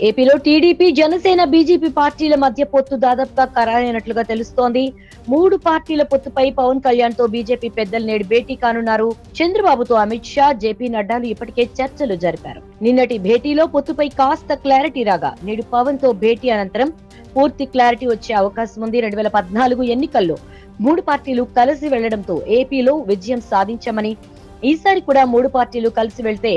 ఏపీలో TDP, Janasena, BJP పార్టీల మధ్య పొత్తు దాదాపుగా ఖరారైనట్లుగా తెలుస్తోంది. 3 పార్టీల పొత్తుపై పవన్ కళ్యాణ్ తో బీజేపీ పెద్దలు నేడు భేటీ కానున్నారు. చంద్రబాబుతో అమిత్ షా, జేపీ నడ్డాలు ఇప్పటికే చర్చలు జరిపారు. నిన్నటి భేటీలో పొత్తుపై కాస్త క్లారిటీ రాగా నేడు పవన్ తో భేటీ అనంతరం పూర్తి క్లారిటీ వచ్చే అవకాశం ఉంది. 2014 ఎన్నికల్లో 3 పార్టీలు కలిసి వెళ్లడంతో ఏపీలో విజయం సాధించామని, ఈసారి కూడా 3 పార్టీలు కలిసి వెళ్తే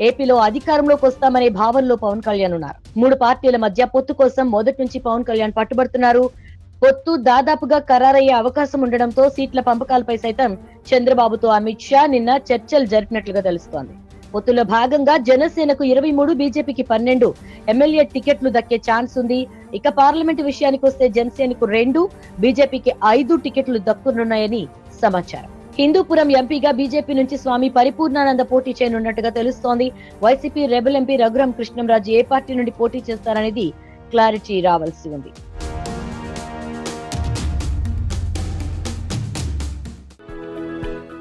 ఏపీలో అధికారంలోకి వస్తామనే భావనలో పవన్ కళ్యాణ్ ఉన్నారు. 3 పార్టీల మధ్య పొత్తు కోసం మొదటి నుంచి పవన్ కళ్యాణ్ పట్టుబడుతున్నారు. పొత్తు దాదాపుగా ఖరారయ్యే అవకాశం ఉండడంతో సీట్ల పంపకాలపై సైతం చంద్రబాబుతో అమిత్ షా నిన్న చర్చలు జరిపినట్లుగా తెలుస్తోంది. పొత్తులో భాగంగా జనసేనకు 23, బీజేపీకి 12 ఎమ్మెల్యే టికెట్లు దక్కే ఛాన్స్ ఉంది. ఇక పార్లమెంటు విషయానికి వస్తే జనసేనకు 2, బీజేపీకి 5 టికెట్లు దక్కనున్నాయని సమాచారం. హిందూపురం ఎంపీగా బీజేపీ నుంచి స్వామి పరిపూర్ణానంద పోటీ చేయనున్నట్టుగా తెలుస్తోంది. వైసీపీ రెబల్ ఎంపీ రఘురాం కృష్ణంరాజు ఏ పార్టీ నుండి పోటీ చేస్తారనేది క్లారిటీ రావాల్సి ఉంది.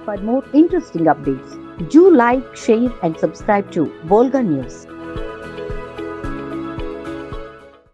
For more interesting updates, do like, share and subscribe to Volga News.